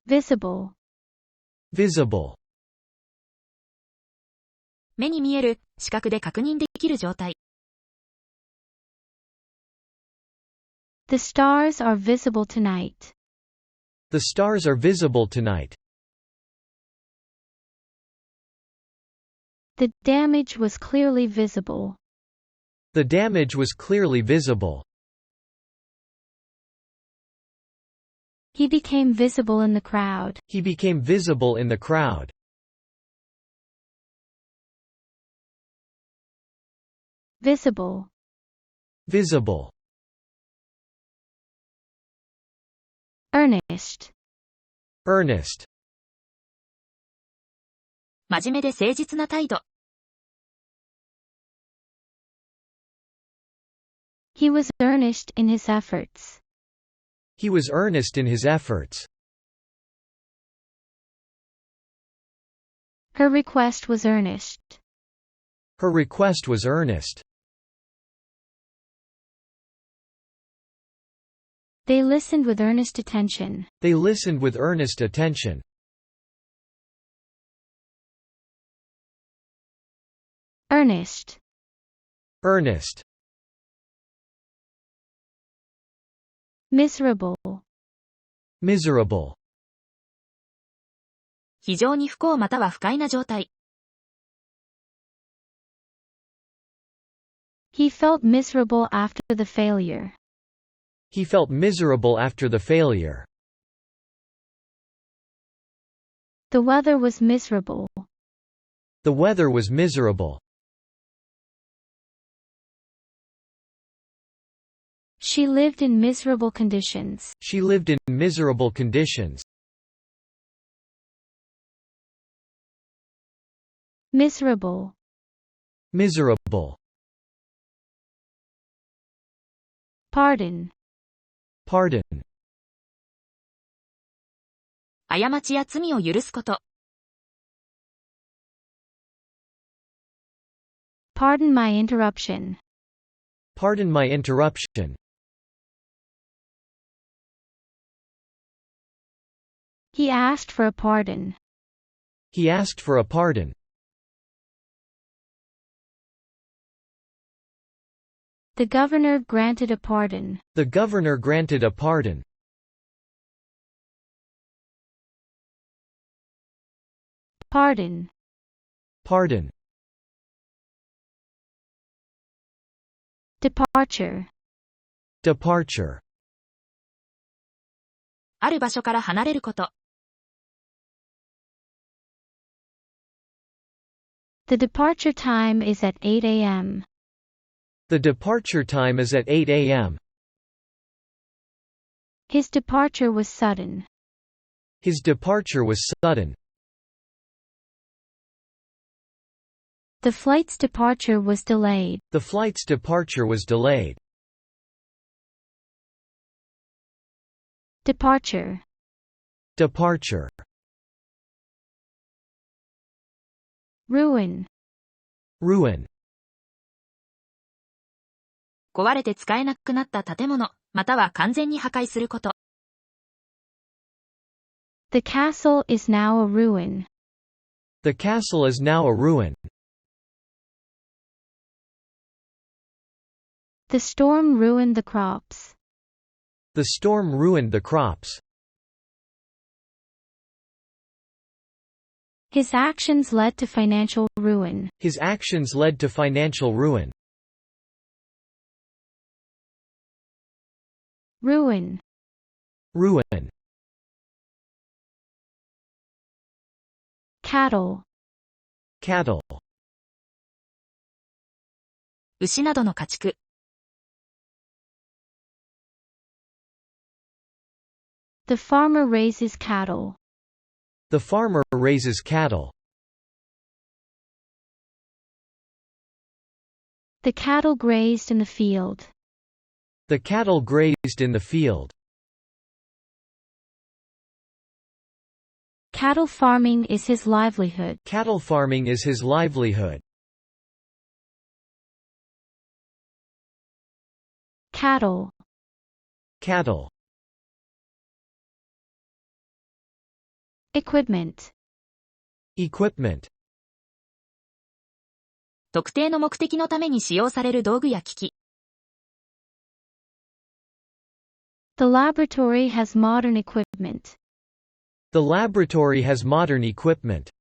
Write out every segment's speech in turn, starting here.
visible, visible, 目に見える、視覚で確認できる状態。the stars are visible tonight, the stars are visible tonight, the damage was clearly visible, the damage was clearly visible, he became visible in the crowd, he became visible in the crowd, visible, visible, earnest, earnest, 真面目で誠実な態度。he was earnest in his efforts, he was earnest in his efforts, her request was earnest, her request was earnest, they listened with earnest attention, they listened with earnest attention, earnest, earnest, miserable, miserable, 非常に不幸または不快な状態。he felt miserable after the failure, he felt miserable after the failure, the weather was miserable, the weather was miserable, she lived in miserable conditions, she lived in miserable conditions, miserable, miserable, pardon, pardon, 過ちや罪を許すこと。pardon my interruption, pardon my interruption, he asked for a pardon, he asked for a pardon, the governor granted a pardon, the governor granted a pardon, pardon, pardon, departure, departure, ある場所から離れること。the departure time is at 8 a.m., the departure time is at 8 a.m., his departure was sudden, his departure was sudden, the flight's departure was delayed, the flight's departure was delayed, departure, departure, ruin, ruin, 壊れて使えなくなった建物、または完全に破壊すること。the castle is now a ruin, the castle is now a ruin, the storm ruined the crops, the storm ruined the crops, his actions led to financial ruin, his actions led to financial ruin, ruin, ruin, cattle, cattle, 牛などの家畜。the farmer raises cattle, the farmer raises cattle, the cattle grazed in the field, the cattle grazed in the field, cattle farming is his livelihood, cattle farming is his livelihood, cattle, cattle, Equipment. Equipment. 特定の目的のために使用される道具や機器。The laboratory has modern equipment. The laboratory has modern equipment.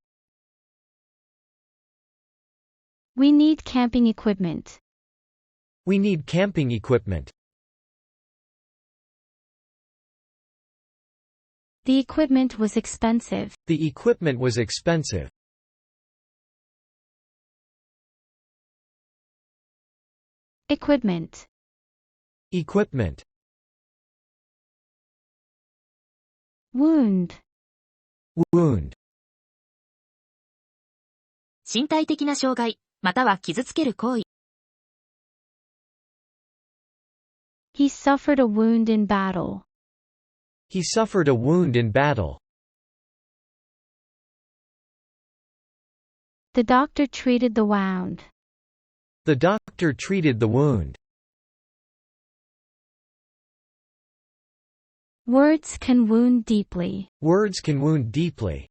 We need camping equipment. We need camping equipment. The equipment was expensive. The equipment was expensive. Equipment. Equipment. Wound. Wound. 身体的な障害、または傷つける行為。He suffered a wound in battle. He suffered a wound in battle. The doctor treated the wound. The doctor treated the wound. Words can wound deeply. Words can wound deeply.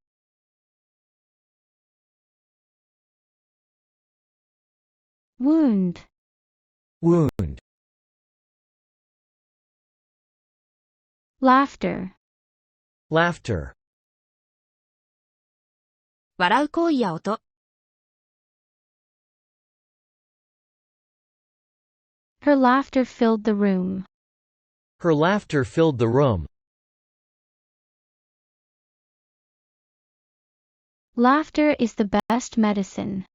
Wound. Wound. Laughter. Laughter. 笑う行為や音。Her laughter filled the room. Her laughter filled the room. Laughter is the best medicine.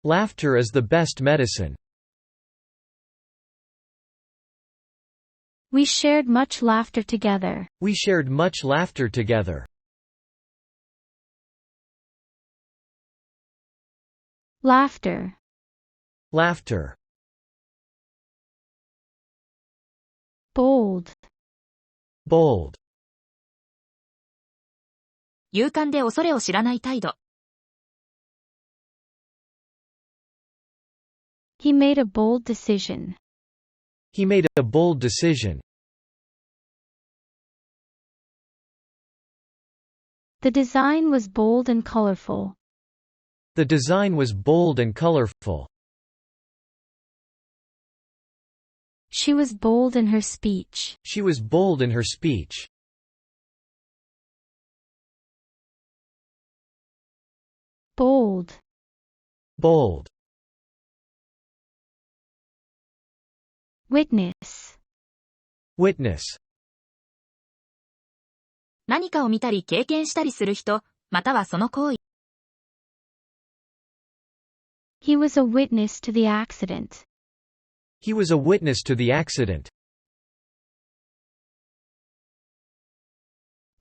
Laughter is the best medicine. We shared much laughter together. We shared much laughter together. Laughter. Laughter. Bold. Bold. 勇敢で恐れを知らない態度。He made a bold decision. He made a bold decision. The design was bold and colorful. The design was bold and colorful. She was bold in her speech. She was bold in her speech. Bold. Bold. Witness. Witness. 何かを見たり経験したりする人、またはその行為。He was a witness to the accident. He was a witness to the accident.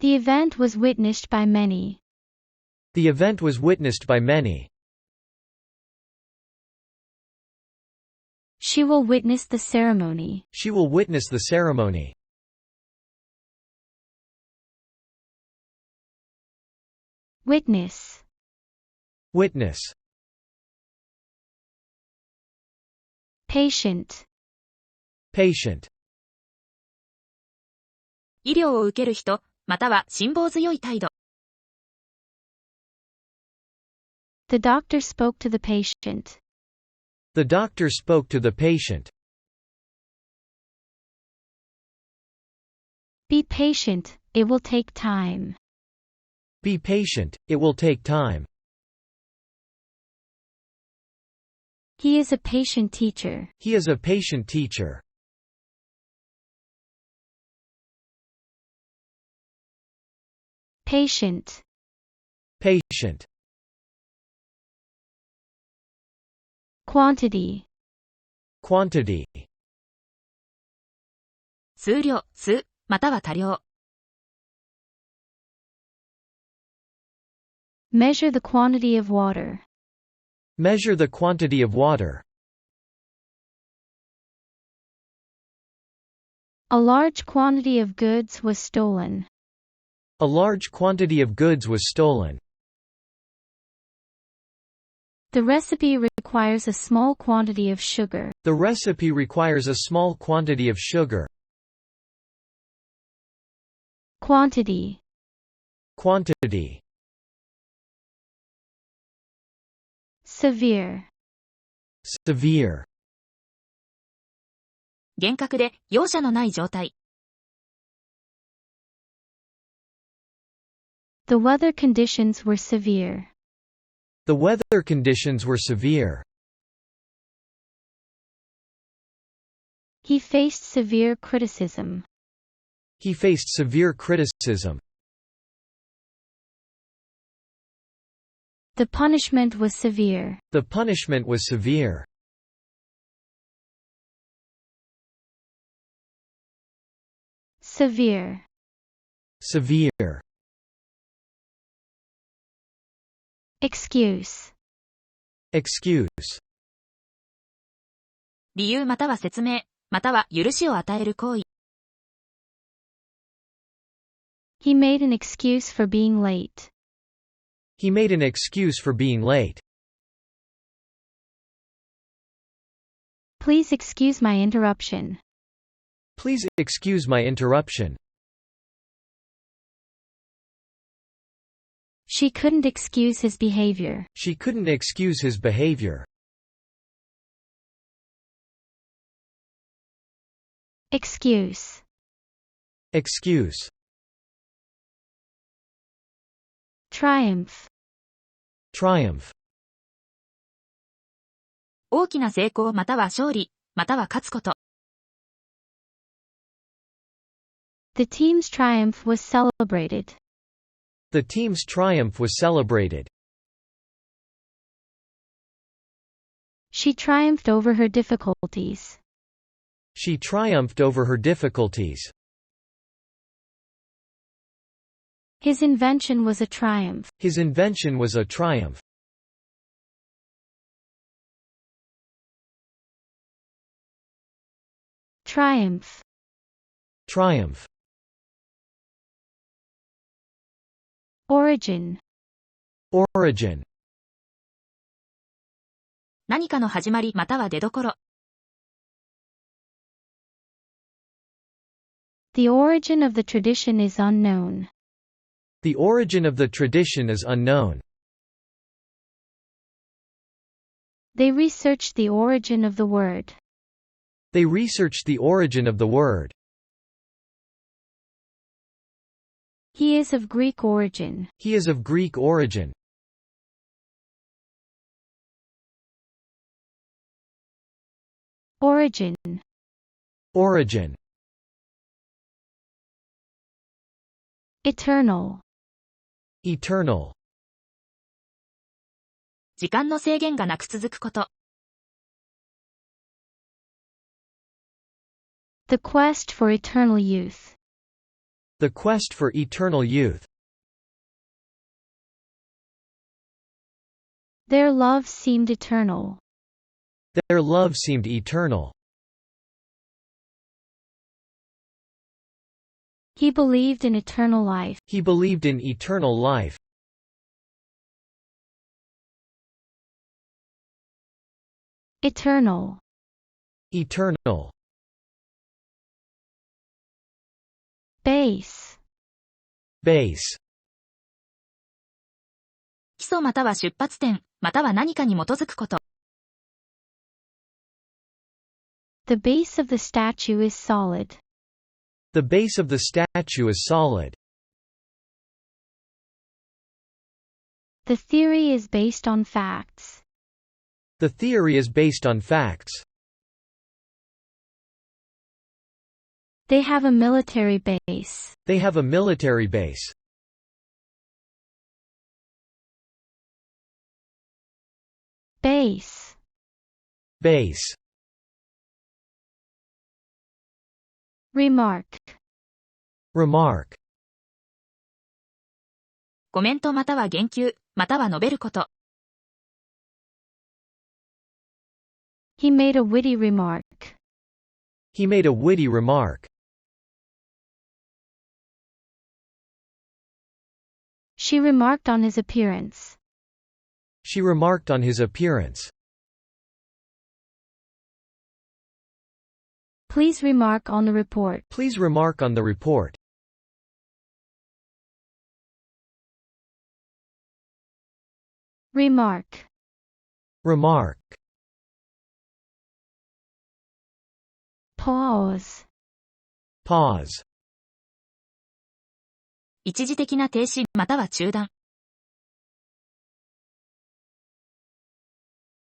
The event was witnessed by many. The event was witnessed by many. She will witness the ceremony. She will witness the ceremony. Witness. Witness. Patient. Patient. 医療を受ける人、または辛抱強い態度。The doctor spoke to the patient. The doctor spoke to the patient. Be patient, it will take time. Be patient, it will take time. He is a patient teacher. He is a patient teacher. Patient. Patient. Quantity. Quantity. 数量、数、または多量。Measure the quantity of water. Measure the quantity of water. A large quantity of goods was stolen. A large quantity of goods was stolen. The recipe requires a small quantity of sugar. The recipe requires a small quantity of sugar. Quantity. Quantity. Severe. Severe. 厳格で容赦のない状態。The weather conditions were severe. The weather conditions were severe. He faced severe criticism. He faced severe criticism. The punishment was severe. The punishment was severe. Severe. Severe. Excuse. Excuse. 理由または説明、または許しを与える行為。He made an excuse for being late. He made an excuse for being late. Please excuse my interruption. Please excuse my interruption. She couldn't excuse his behavior. She couldn't excuse his behavior. Excuse. Excuse. Triumph. Triumph. 大きな成功または勝利、または勝つこと。The team's triumph was celebrated. The team's triumph was celebrated. She triumphed over her difficulties. She triumphed over her difficulties. His invention was a triumph. His invention was a triumph. Triumph. Triumph. Origin. Origin. 何かの始まりまたは出どころ。The origin of the tradition is unknown. The origin of the tradition is unknown. They researched the origin of the word. They researched the origin of the word. He is of Greek origin. He is of Greek origin. Origin. Origin. Eternal. Eternal. 時間の制限がなく続くこと。The quest for eternal youth. The quest for eternal youth. Their love seemed eternal. Their love seemed eternal. He believed in eternal life. He believed in eternal life. Eternal. Eternal. Base. Base. 基礎または出発点、または何かに基づくこと。The base of the statue is solid. The base of the statue is solid. The theory is based on facts. The theory is based on facts. They have a military base. They have a military base. Base. Base. Remark. Remark. コメントまたは言及、または述べること。He made a witty remark. He made a witty remark. She remarked on his appearance. She remarked on his appearance. Please remark on the report. Please remark on the report. Remark. Remark. Pause. Pause. 一時的な停止または中断。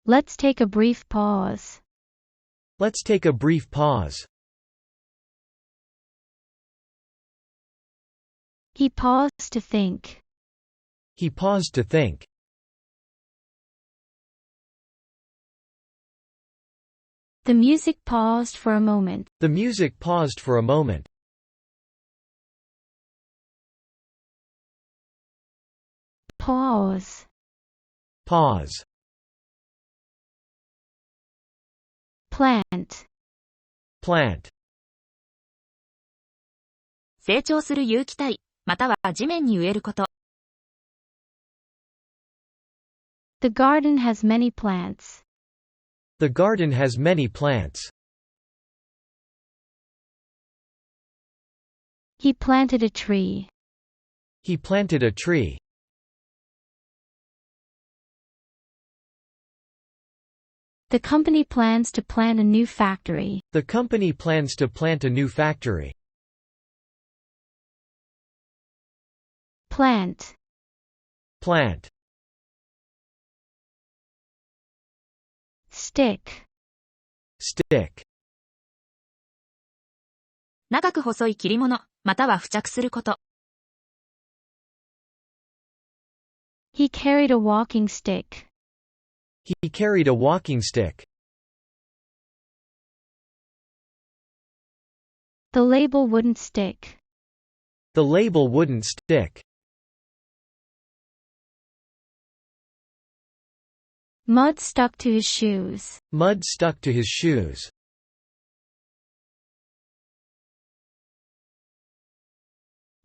Let's take a brief pause. Let's take a brief pause. He paused to think. He paused to think. The music paused for a moment. The music paused for a moment. Pause. Pause. Plant. Plant. 成長する有機体、または地面に植えること。The garden has many plants. The garden has many plants. He planted a tree. He planted a tree. The company plans to plant a new factory. The company plans to plant a new factory. Plant. Plant. Stick. Stick. 長く細い切り物、または付着すること。He carried a walking stick. He carried a walking stick. The label wouldn't stick. The label wouldn't stick. Mud stuck to his shoes. Mud stuck to his shoes.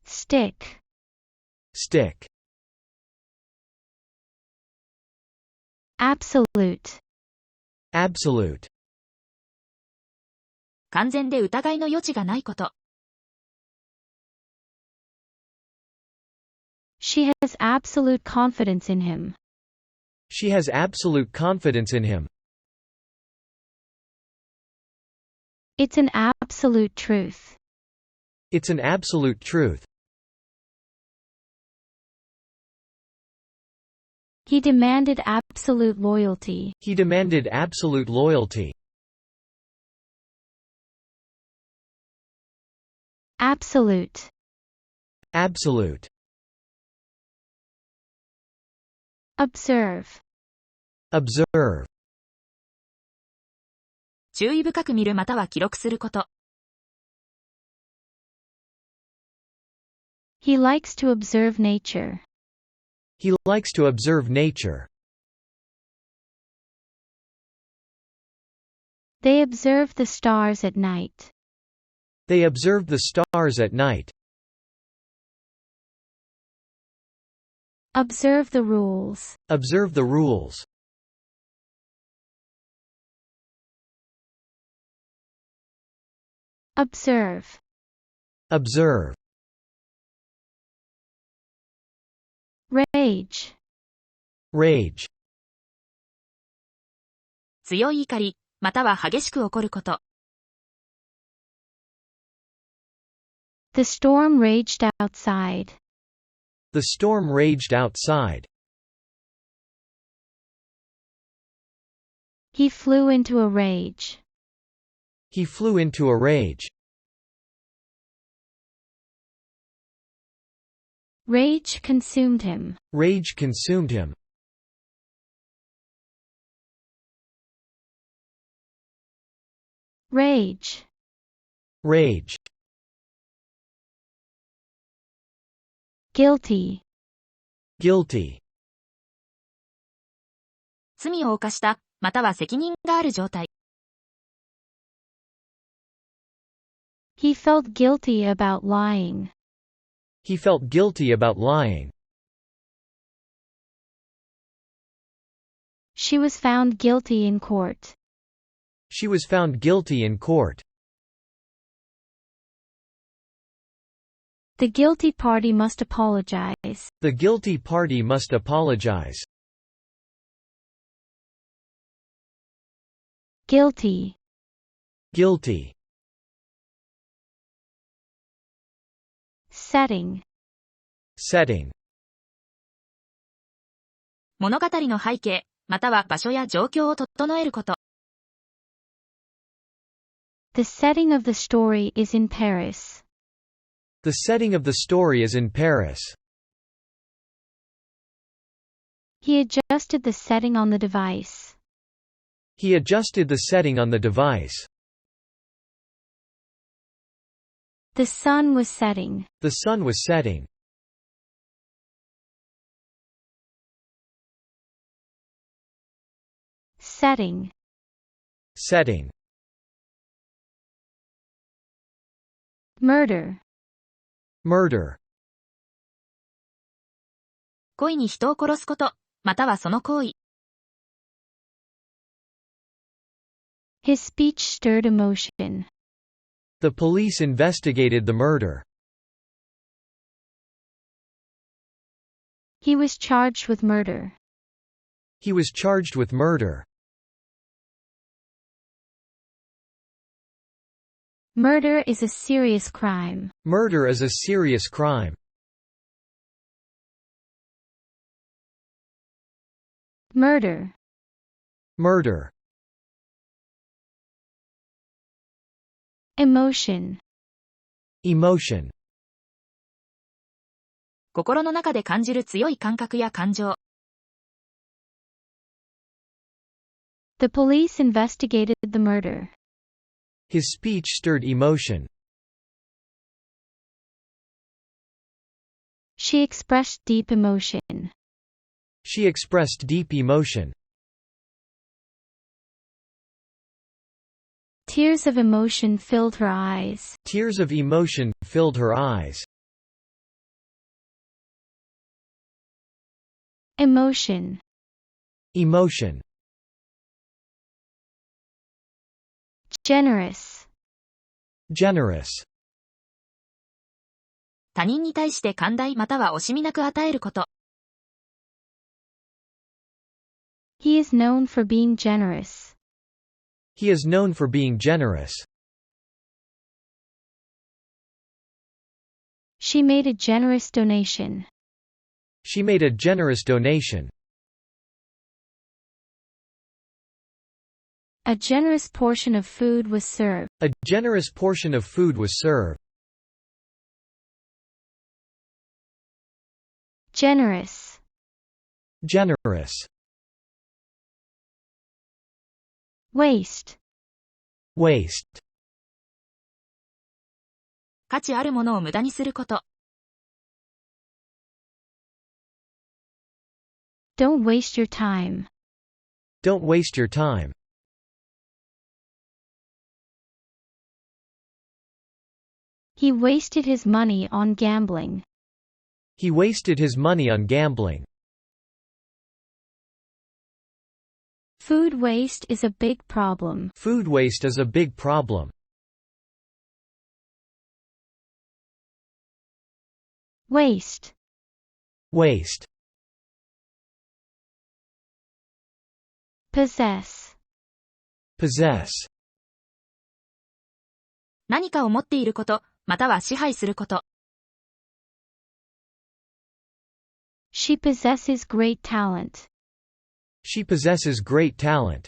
Stick. Stick. Absolute. Absolute. 完全で疑いの余地がないこと。She has absolute confidence in him. She has absolute confidence in him. It's an absolute truth. It's an absolute truth. He demanded absolute loyalty. He demanded absolute loyalty. Absolute. Absolute. Observe. Observe. 注意深く見るまたは記録すること。He likes to observe nature. He likes to observe nature. They observe the stars at night. They observed the stars at night. Observe the rules. Observe the rules. Observe. Observe. Rage. Rage. 強い怒り、または激しく怒ること。The storm raged outside. The storm raged outside. He flew into a rage. He flew into a rage. Rage consumed him. Rage consumed him. Rage. Rage. Guilty. Guilty. 罪を犯した、または責任がある状態。He felt guilty about lying. He felt guilty about lying. She was found guilty in court. She was found guilty in court. The guilty party must apologize. The guilty party must apologize. guilty, guilty, setting, setting, 物語の背景、または場所や状況を整えること。The setting of the story is in Paris. the setting of the story is in Paris. He adjusted the setting on the device. He adjusted the setting on the device. The sun was setting. The sun was setting. Setting, Setting, murder, murder, 故意に人を殺すこと、またはその行為。His speech stirred emotion. the police investigated the murder. He was charged with murder. He was charged with murder. Murder is a serious crime. Murder is a serious crime. Murder, Murder, emotion, emotion, 心の中で感じる強い感覚や感情。The police investigated the murder. his speech stirred emotion. She expressed deep emotion. She expressed deep emotion. Tears of emotion filled her eyes. Tears of emotion filled her eyes. Emotion, Emotion, generous, generous, 他人に対して寛大または惜しみなく与えること。He is known for being generous. he is known for being generous. She made a generous donation. She made a generous donation. A generous portion of food was served. A generous portion of food was served. Generous, Generous, waste, waste, 価値あるものを無駄にすること。don't waste your time. don't waste your time. He wasted his money on gambling. He wasted his money on gambling. Food waste is a big problem. Food waste is a big problem. Waste, Waste, possess, possess, 何かを持っていること、または支配すること。she possesses great talent. she possesses great talent.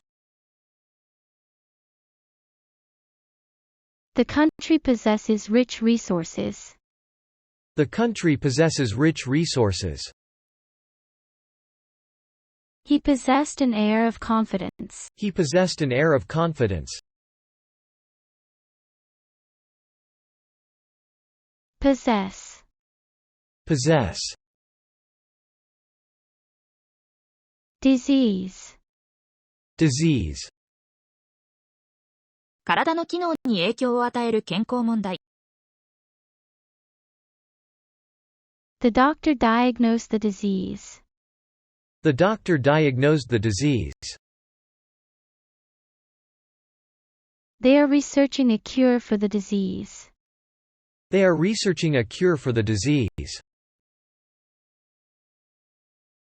The country possesses rich resources. The country possesses rich resources. He possessed an air of confidence. He possessed an air of confidence. Possess, Possess, disease, disease, 体の機能に影響を与える健康問題。The doctor diagnosed the disease. the doctor diagnosed the disease. They are researching a cure for the disease. They are researching a cure for the disease.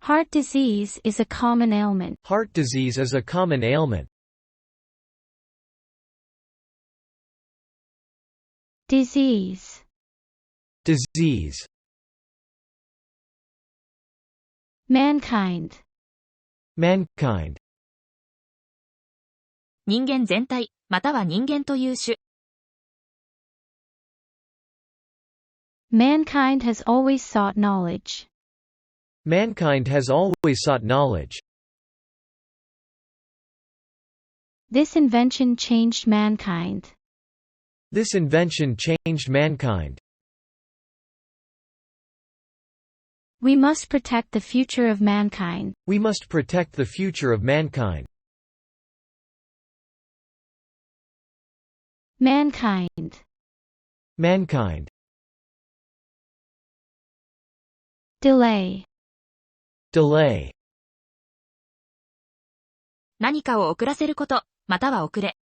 Heart disease is a common ailment. Heart disease is a common ailment. Disease. Disease. Mankind. Mankind. 人間全体、または人間という種。Mankind has always sought knowledge. Mankind has always sought knowledge. This invention changed mankind. This invention changed mankind. We must protect the future of mankind. We must protect the future of mankind. Mankind. Mankind. Delay. Delay. 何かを遅らせること、または遅れ。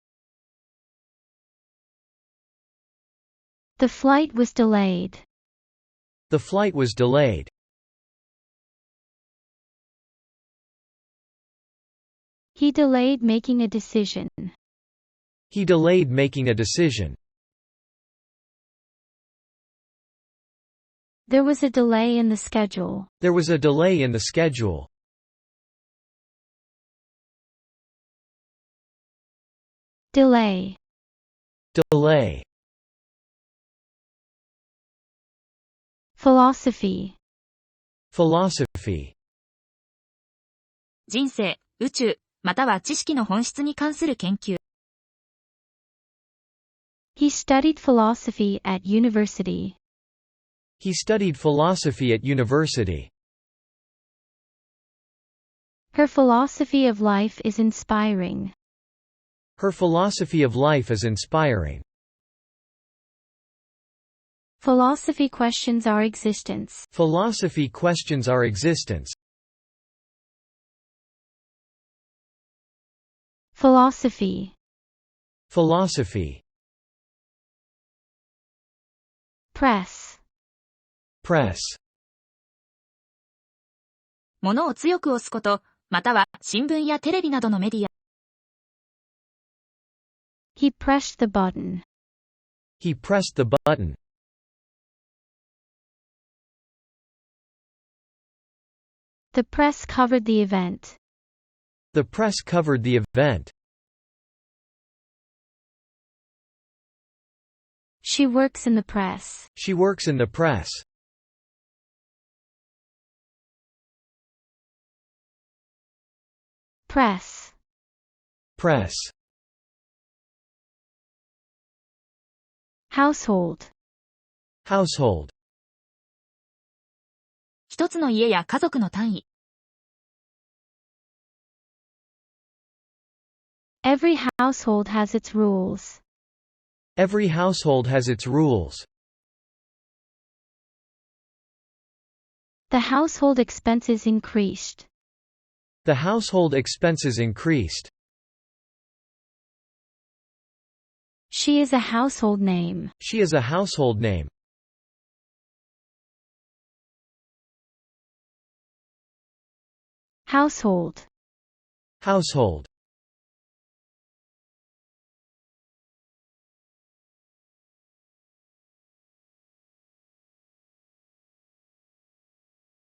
The flight was delayed. The flight was delayed. He delayed making a decision. He delayed making a decision. There was a delay in the schedule. There was a delay in the schedule. Delay. Delay. Philosophy. Philosophy. 人生、宇宙、または知識の本質に関する研究。He studied philosophy at university. He studied philosophy at university. Her philosophy of life is inspiring. Her philosophy of life is inspiring. Philosophy questions our existence. Philosophy questions our existence. Philosophy. Philosophy. Press. Press. 物を強く押すこと、または新聞やテレビなどのメディア。He pressed the button. He pressed the button. The press covered the event. The press covered the event. She works in the press. She works in the press. Press. Press. Household. Household. 一つの家や家族の単位。Every household has its rules. Every household has its rules. The household expenses increased. The household expenses increased. She is a household name. She is a household name. Household. Household.